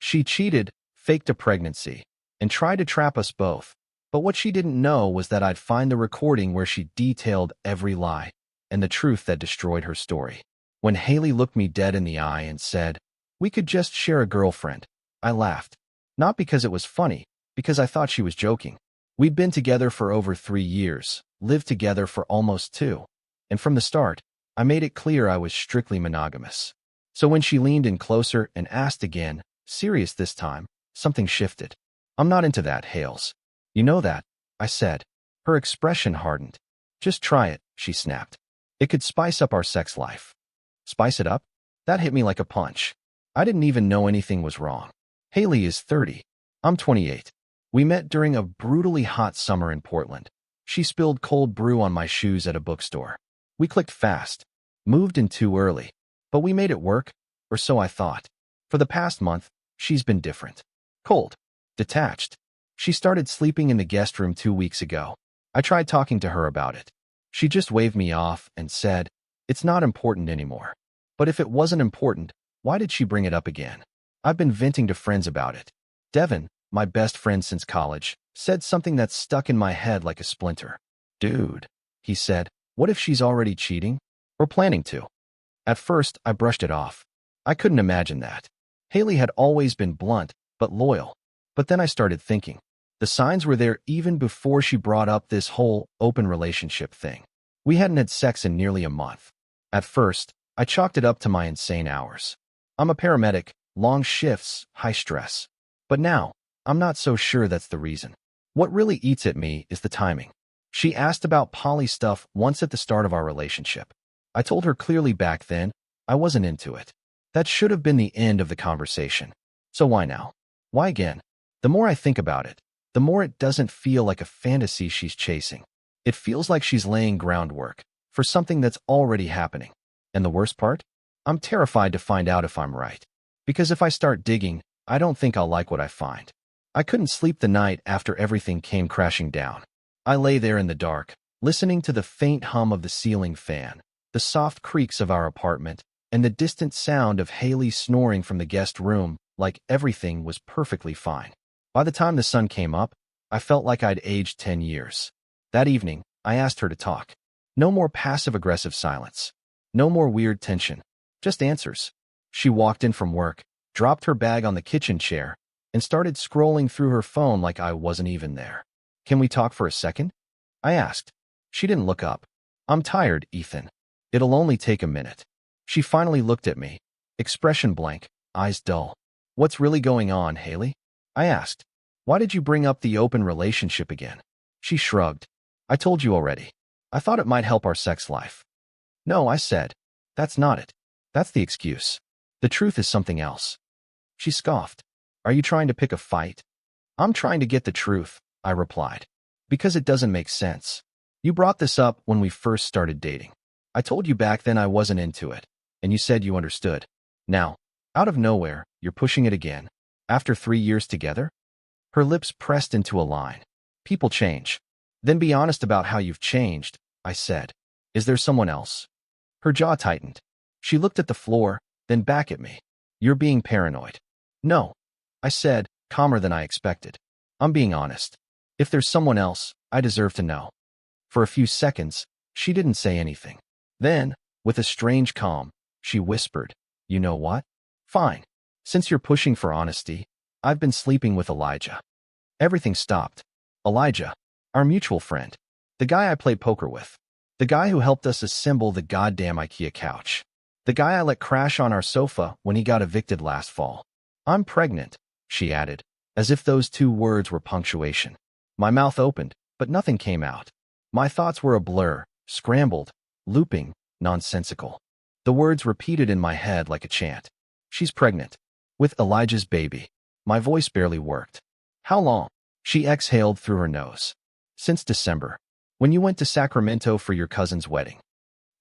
She cheated, faked a pregnancy, and tried to trap us both. But what she didn't know was that I'd find the recording where she detailed every lie and the truth that destroyed her story. When Haley looked me dead in the eye and said, "We could just share a girlfriend," I laughed. Not because it was funny, because I thought she was joking. We'd been together for over 3 years, lived together for almost 2. And from the start, I made it clear I was strictly monogamous. So when she leaned in closer and asked again, serious this time, something shifted. "I'm not into that, Hales. You know that," I said. Her expression hardened. "Just try it," she snapped. "It could spice up our sex life." Spice it up? That hit me like a punch. I didn't even know anything was wrong. Haley is 30. I'm 28. We met during a brutally hot summer in Portland. She spilled cold brew on my shoes at a bookstore. We clicked fast, moved in too early, but we made it work, or so I thought. For the past month, she's been different. Cold. Detached. She started sleeping in the guest room 2 weeks ago. I tried talking to her about it. She just waved me off and said, "It's not important anymore." But if it wasn't important, why did she bring it up again? I've been venting to friends about it. Devin, my best friend since college, said something that stuck in my head like a splinter. "Dude," he said, "what if she's already cheating? Or planning to?" At first, I brushed it off. I couldn't imagine that. Haley had always been blunt, but loyal. But then I started thinking. The signs were there even before she brought up this whole open relationship thing. We hadn't had sex in nearly a month. At first, I chalked it up to my insane hours. I'm a paramedic, long shifts, high stress. But now, I'm not so sure that's the reason. What really eats at me is the timing. She asked about poly stuff once at the start of our relationship. I told her clearly back then, I wasn't into it. That should have been the end of the conversation. So why now? Why again? The more I think about it, the more it doesn't feel like a fantasy she's chasing. It feels like she's laying groundwork for something that's already happening. And the worst part? I'm terrified to find out if I'm right. Because if I start digging, I don't think I'll like what I find. I couldn't sleep the night after everything came crashing down. I lay there in the dark, listening to the faint hum of the ceiling fan, the soft creaks of our apartment, and the distant sound of Haley snoring from the guest room like everything was perfectly fine. By the time the sun came up, I felt like I'd aged 10 years. That evening, I asked her to talk. No more passive-aggressive silence. No more weird tension. Just answers. She walked in from work, dropped her bag on the kitchen chair, and started scrolling through her phone like I wasn't even there. "Can we talk for a second?" I asked. She didn't look up. "I'm tired, Ethan. It'll only take a minute." She finally looked at me, expression blank, eyes dull. "What's really going on, Haley?" I asked. "Why did you bring up the open relationship again?" She shrugged. "I told you already. I thought it might help our sex life." "No," I said. "That's not it. That's the excuse. The truth is something else." She scoffed. "Are you trying to pick a fight?" "I'm trying to get the truth," I replied. "Because it doesn't make sense. You brought this up when we first started dating. I told you back then I wasn't into it, and you said you understood. Now, out of nowhere, you're pushing it again. After 3 years together?" Her lips pressed into a line. "People change." "Then be honest about how you've changed," I said. "Is there someone else?" Her jaw tightened. She looked at the floor, then back at me. "You're being paranoid." "No," I said, calmer than I expected. "I'm being honest. If there's someone else, I deserve to know." For a few seconds, she didn't say anything. Then, with a strange calm, she whispered, "You know what? Fine. Since you're pushing for honesty, I've been sleeping with Elijah." Everything stopped. Elijah, our mutual friend, the guy I played poker with, the guy who helped us assemble the goddamn IKEA couch, the guy I let crash on our sofa when he got evicted last fall. "I'm pregnant," she added, as if those 2 words were punctuation. My mouth opened, but nothing came out. My thoughts were a blur, scrambled, looping, nonsensical. The words repeated in my head like a chant. "She's pregnant. With Elijah's baby." My voice barely worked. "How long?" She exhaled through her nose. "Since December. When you went to Sacramento for your cousin's wedding.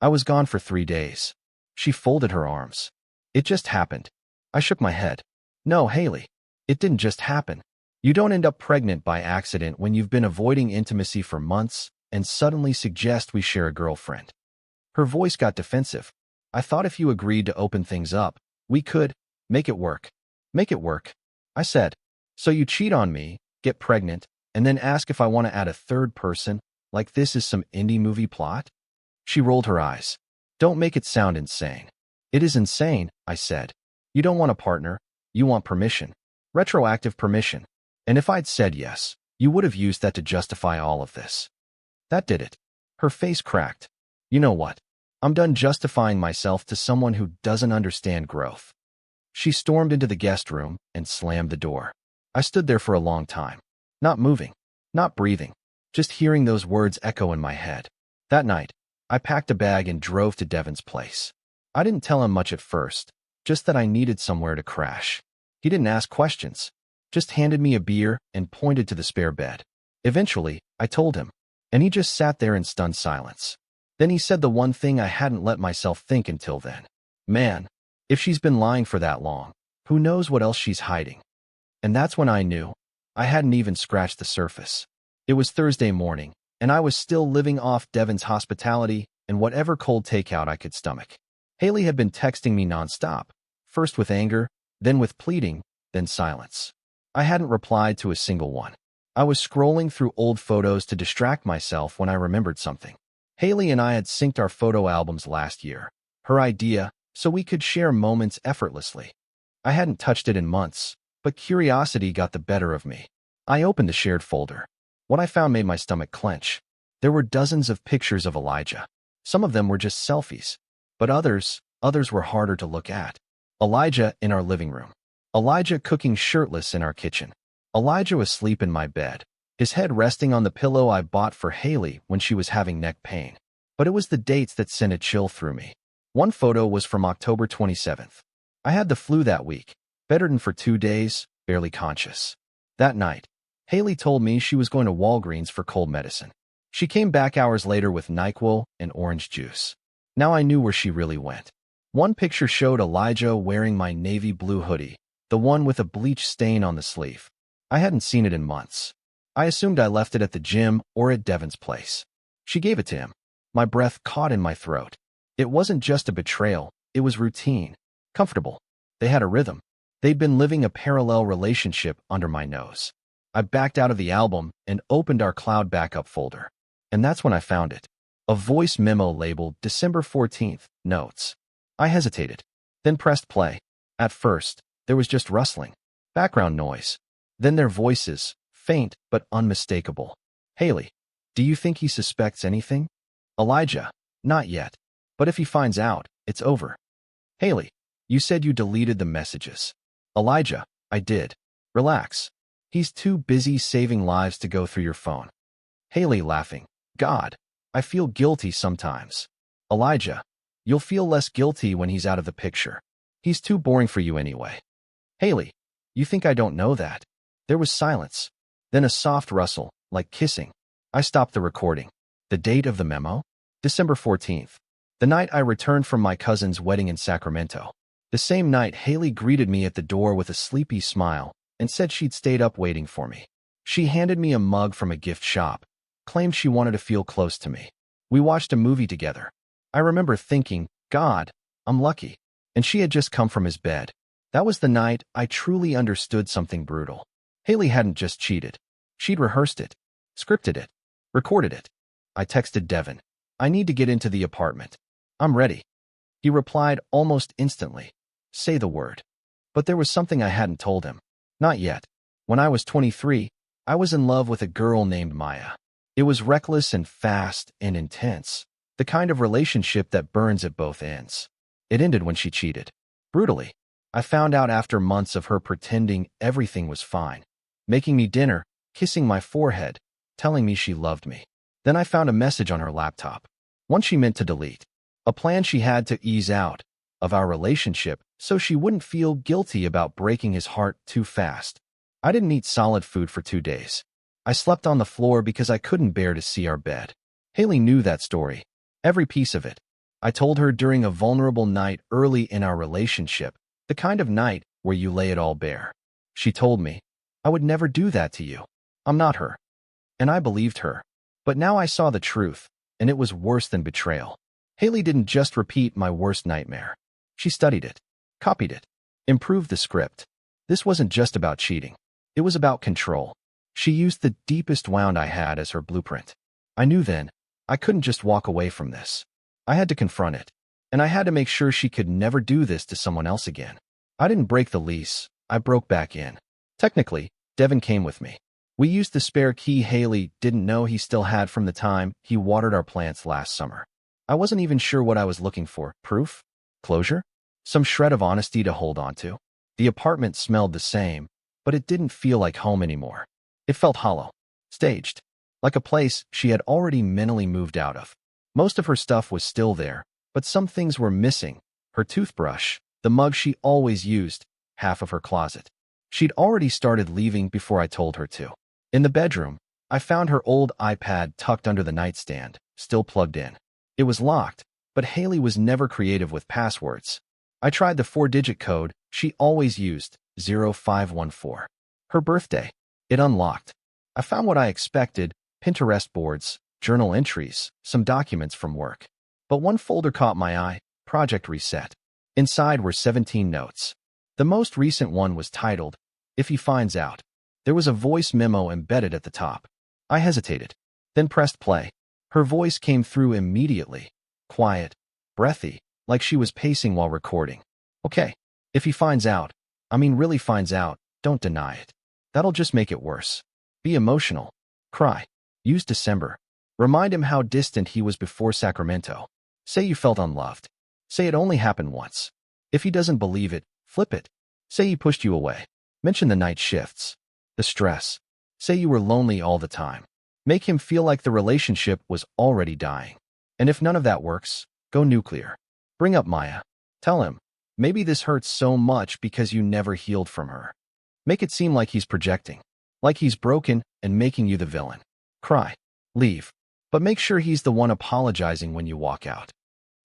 I was gone for 3 days." She folded her arms. "It just happened." I shook my head. "No, Haley. It didn't just happen. You don't end up pregnant by accident when you've been avoiding intimacy for months and suddenly suggest we share a girlfriend." Her voice got defensive. "I thought if you agreed to open things up, we could make it work." "Make it work?" I said, "So you cheat on me, get pregnant, and then ask if I want to add a third person, like this is some indie movie plot?" She rolled her eyes. "Don't make it sound insane." "It is insane," I said. "You don't want a partner, you want permission. Retroactive permission. And if I'd said yes, you would have used that to justify all of this." That did it. Her face cracked. "You know what? I'm done justifying myself to someone who doesn't understand growth." She stormed into the guest room and slammed the door. I stood there for a long time, not moving, not breathing, just hearing those words echo in my head. That night, I packed a bag and drove to Devin's place. I didn't tell him much at first, just that I needed somewhere to crash. He didn't ask questions, just handed me a beer and pointed to the spare bed. Eventually, I told him, and he just sat there in stunned silence. Then he said the one thing I hadn't let myself think until then. "Man, if she's been lying for that long, who knows what else she's hiding?" And that's when I knew. I hadn't even scratched the surface. It was Thursday morning, and I was still living off Devin's hospitality and whatever cold takeout I could stomach. Haley had been texting me nonstop, first with anger, then with pleading, then silence. I hadn't replied to a single one. I was scrolling through old photos to distract myself when I remembered something. Haley and I had synced our photo albums last year, her idea, so we could share moments effortlessly. I hadn't touched it in months, but curiosity got the better of me. I opened the shared folder. What I found made my stomach clench. There were dozens of pictures of Elijah. Some of them were just selfies, but others were harder to look at. Elijah in our living room. Elijah cooking shirtless in our kitchen. Elijah asleep in my bed, his head resting on the pillow I bought for Haley when she was having neck pain. But it was the dates that sent a chill through me. One photo was from October 27th. I had the flu that week, bedridden for 2 days, barely conscious. That night, Haley told me she was going to Walgreens for cold medicine. She came back hours later with NyQuil and orange juice. Now I knew where she really went. One picture showed Elijah wearing my navy blue hoodie, the one with a bleach stain on the sleeve. I hadn't seen it in months. I assumed I left it at the gym or at Devin's place. She gave it to him. My breath caught in my throat. It wasn't just a betrayal, it was routine, comfortable. They had a rhythm. They'd been living a parallel relationship under my nose. I backed out of the album and opened our cloud backup folder. And that's when I found it. A voice memo labeled December 14th, notes. I hesitated, then pressed play. At first, there was just rustling, background noise. Then their voices, faint but unmistakable. Haley, do you think he suspects anything? Elijah, not yet. But if he finds out, it's over. Haley, you said you deleted the messages. Elijah, I did. Relax. He's too busy saving lives to go through your phone. Haley laughing. God, I feel guilty sometimes. Elijah, you'll feel less guilty when he's out of the picture. He's too boring for you anyway. Haley, you think I don't know that? There was silence. Then a soft rustle, like kissing. I stopped the recording. The date of the memo? December 14th. The night I returned from my cousin's wedding in Sacramento. The same night, Haley greeted me at the door with a sleepy smile and said she'd stayed up waiting for me. She handed me a mug from a gift shop, claimed she wanted to feel close to me. We watched a movie together. I remember thinking, God, I'm lucky. And she had just come from his bed. That was the night I truly understood something brutal. Haley hadn't just cheated. She'd rehearsed it, scripted it, recorded it. I texted Devin. I need to get into the apartment. I'm ready. He replied almost instantly. Say the word. But there was something I hadn't told him. Not yet. When I was 23, I was in love with a girl named Maya. It was reckless and fast and intense. The kind of relationship that burns at both ends. It ended when she cheated. Brutally. I found out after months of her pretending everything was fine. Making me dinner, kissing my forehead, telling me she loved me. Then I found a message on her laptop. One she meant to delete. A plan she had to ease out of our relationship so she wouldn't feel guilty about breaking his heart too fast. I didn't eat solid food for 2 days. I slept on the floor because I couldn't bear to see our bed. Haley knew that story. Every piece of it. I told her during a vulnerable night early in our relationship, the kind of night where you lay it all bare. She told me, I would never do that to you. I'm not her. And I believed her. But now I saw the truth, and it was worse than betrayal. Haley didn't just repeat my worst nightmare. She studied it, copied it, improved the script. This wasn't just about cheating. It was about control. She used the deepest wound I had as her blueprint. I knew then, I couldn't just walk away from this. I had to confront it. And I had to make sure she could never do this to someone else again. I didn't break the lease. I broke back in. Technically, Devin came with me. We used the spare key Haley didn't know he still had from the time he watered our plants last summer. I wasn't even sure what I was looking for. Proof? Closure? Some shred of honesty to hold on to? The apartment smelled the same, but it didn't feel like home anymore. It felt hollow. Staged. Like a place she had already mentally moved out of. Most of her stuff was still there, but some things were missing. Her toothbrush, the mug she always used, half of her closet. She'd already started leaving before I told her to. In the bedroom, I found her old iPad tucked under the nightstand, still plugged in. It was locked, but Haley was never creative with passwords. I tried the 4-digit code she always used, 0514. Her birthday. It unlocked. I found what I expected, Pinterest boards, journal entries, some documents from work. But one folder caught my eye, Project Reset. Inside were 17 notes. The most recent one was titled, If He Finds Out. There was a voice memo embedded at the top. I hesitated, then pressed play. Her voice came through immediately. Quiet, breathy, like she was pacing while recording. Okay, if he finds out, really finds out, don't deny it. That'll just make it worse. Be emotional. Cry. Use December. Remind him how distant he was before Sacramento. Say you felt unloved. Say it only happened once. If he doesn't believe it, flip it. Say he pushed you away. Mention the night shifts. The stress. Say you were lonely all the time. Make him feel like the relationship was already dying. And if none of that works, go nuclear. Bring up Maya. Tell him, maybe this hurts so much because you never healed from her. Make it seem like he's projecting. Like he's broken and making you the villain. Cry. Leave. But make sure he's the one apologizing when you walk out.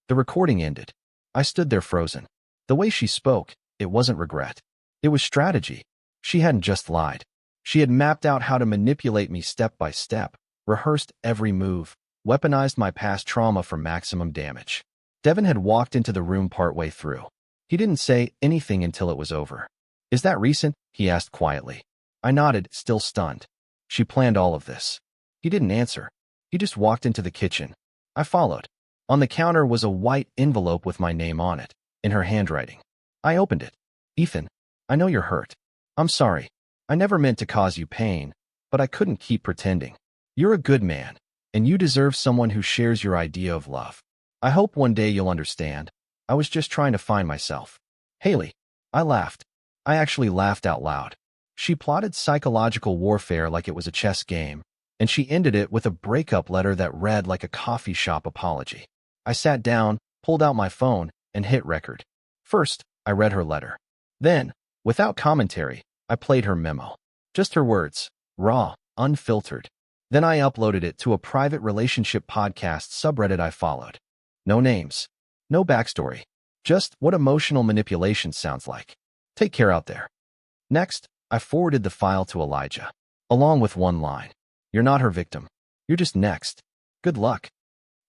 The recording ended. I stood there frozen. The way she spoke, it wasn't regret. It was strategy. She hadn't just lied. She had mapped out how to manipulate me step by step, rehearsed every move, weaponized my past trauma for maximum damage. Devin had walked into the room partway through. He didn't say anything until it was over. Is that recent? He asked quietly. I nodded, still stunned. She planned all of this. He didn't answer. He just walked into the kitchen. I followed. On the counter was a white envelope with my name on it, in her handwriting. I opened it. Ethan, I know you're hurt. I'm sorry. I never meant to cause you pain, but I couldn't keep pretending. You're a good man, and you deserve someone who shares your idea of love. I hope one day you'll understand. I was just trying to find myself. Haley. I laughed. I actually laughed out loud. She plotted psychological warfare like it was a chess game, and she ended it with a breakup letter that read like a coffee shop apology. I sat down, pulled out my phone, and hit record. First, I read her letter. Then, without commentary, I played her memo. Just her words, raw, unfiltered. Then I uploaded it to a private relationship podcast subreddit I followed. No names. No backstory. Just what emotional manipulation sounds like. Take care out there. Next, I forwarded the file to Elijah, along with one line. You're not her victim. You're just next. Good luck.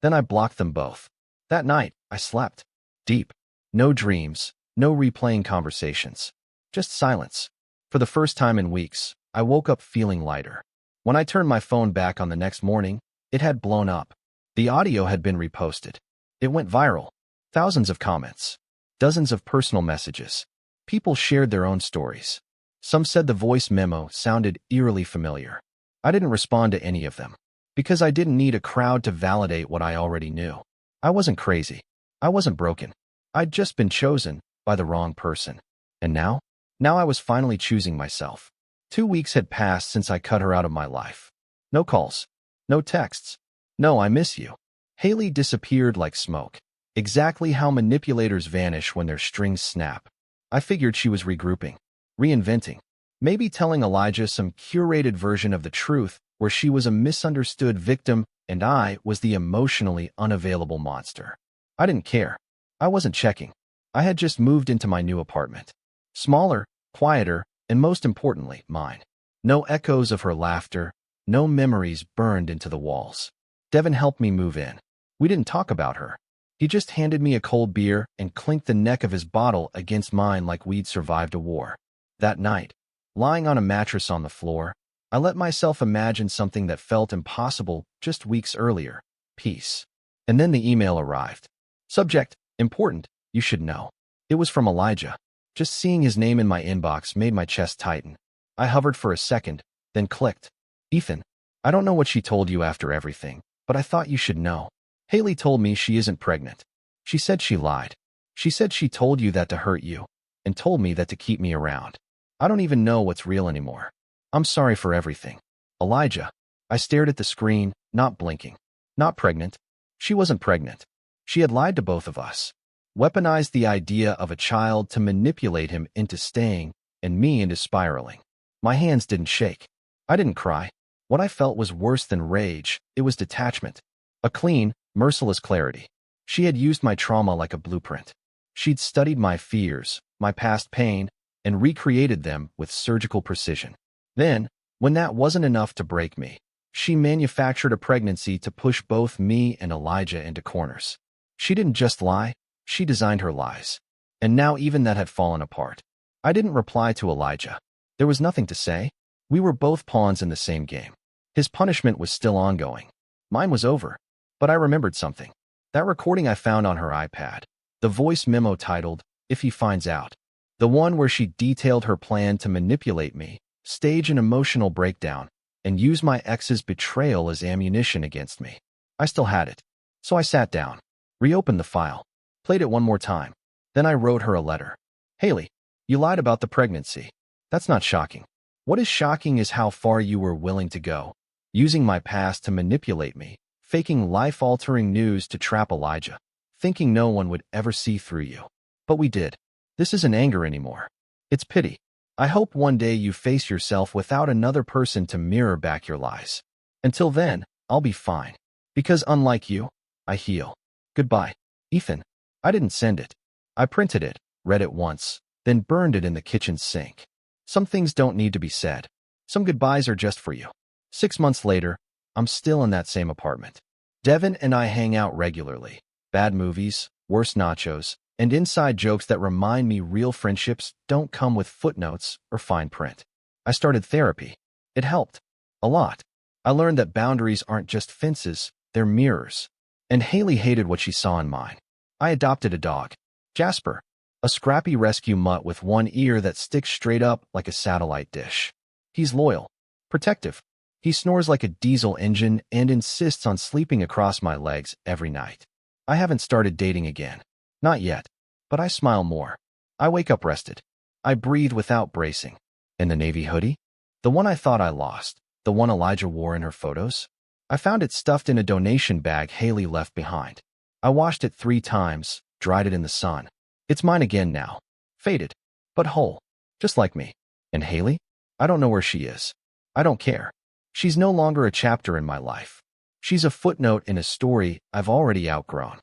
Then I blocked them both. That night, I slept. Deep. No dreams, no replaying conversations. Just silence. For the first time in weeks, I woke up feeling lighter. When I turned my phone back on the next morning, it had blown up. The audio had been reposted. It went viral. Thousands of comments. Dozens of personal messages. People shared their own stories. Some said the voice memo sounded eerily familiar. I didn't respond to any of them, because I didn't need a crowd to validate what I already knew. I wasn't crazy. I wasn't broken. I'd just been chosen by the wrong person. And now? Now I was finally choosing myself. 2 weeks had passed since I cut her out of my life. No calls. No texts. No, I miss you. Haley disappeared like smoke. Exactly how manipulators vanish when their strings snap. I figured she was regrouping, reinventing, maybe telling Elijah some curated version of the truth where she was a misunderstood victim and I was the emotionally unavailable monster. I didn't care. I wasn't checking. I had just moved into my new apartment. Smaller, quieter, and most importantly, mine. No echoes of her laughter, no memories burned into the walls. Devin helped me move in. We didn't talk about her. He just handed me a cold beer and clinked the neck of his bottle against mine like we'd survived a war. That night, lying on a mattress on the floor, I let myself imagine something that felt impossible just weeks earlier. Peace. And then the email arrived. Subject: important, you should know. It was from Elijah. Just seeing his name in my inbox made my chest tighten. I hovered for a second, then clicked. Ethan, I don't know what she told you after everything, but I thought you should know. Haley told me she isn't pregnant. She said she lied. She said she told you that to hurt you, and told me that to keep me around. I don't even know what's real anymore. I'm sorry for everything. Elijah. I stared at the screen, not blinking. Not pregnant. She wasn't pregnant. She had lied to both of us. Weaponized the idea of a child to manipulate him into staying, and me into spiraling. My hands didn't shake. I didn't cry. What I felt was worse than rage. It was detachment. A clean, merciless clarity. She had used my trauma like a blueprint. She'd studied my fears, my past pain, and recreated them with surgical precision. Then, when that wasn't enough to break me, she manufactured a pregnancy to push both me and Elijah into corners. She didn't just lie, she designed her lies. And now even that had fallen apart. I didn't reply to Elijah. There was nothing to say. We were both pawns in the same game. His punishment was still ongoing. Mine was over. But I remembered something. That recording I found on her iPad. The voice memo titled, "If He Finds Out." The one where she detailed her plan to manipulate me, stage an emotional breakdown, and use my ex's betrayal as ammunition against me. I still had it. So I sat down, reopened the file, played it one more time. Then I wrote her a letter. Haley, you lied about the pregnancy. That's not shocking. What is shocking is how far you were willing to go, using my past to manipulate me, faking life-altering news to trap Elijah, thinking no one would ever see through you. But we did. This isn't anger anymore. It's pity. I hope one day you face yourself without another person to mirror back your lies. Until then, I'll be fine. Because unlike you, I heal. Goodbye. Ethan. I didn't send it. I printed it, read it once, then burned it in the kitchen sink. Some things don't need to be said. Some goodbyes are just for you. 6 months later, I'm still in that same apartment. Devin and I hang out regularly. Bad movies, worse nachos, and inside jokes that remind me real friendships don't come with footnotes or fine print. I started therapy. It helped. A lot. I learned that boundaries aren't just fences, they're mirrors. And Haley hated what she saw in mine. I adopted a dog. Jasper. A scrappy rescue mutt with one ear that sticks straight up like a satellite dish. He's loyal. Protective. He snores like a diesel engine and insists on sleeping across my legs every night. I haven't started dating again. Not yet. But I smile more. I wake up rested. I breathe without bracing. And the navy hoodie? The one I thought I lost. The one Elijah wore in her photos? I found it stuffed in a donation bag Haley left behind. I washed it 3 times, dried it in the sun. It's mine again now. Faded. But whole. Just like me. And Haley? I don't know where she is. I don't care. She's no longer a chapter in my life. She's a footnote in a story I've already outgrown.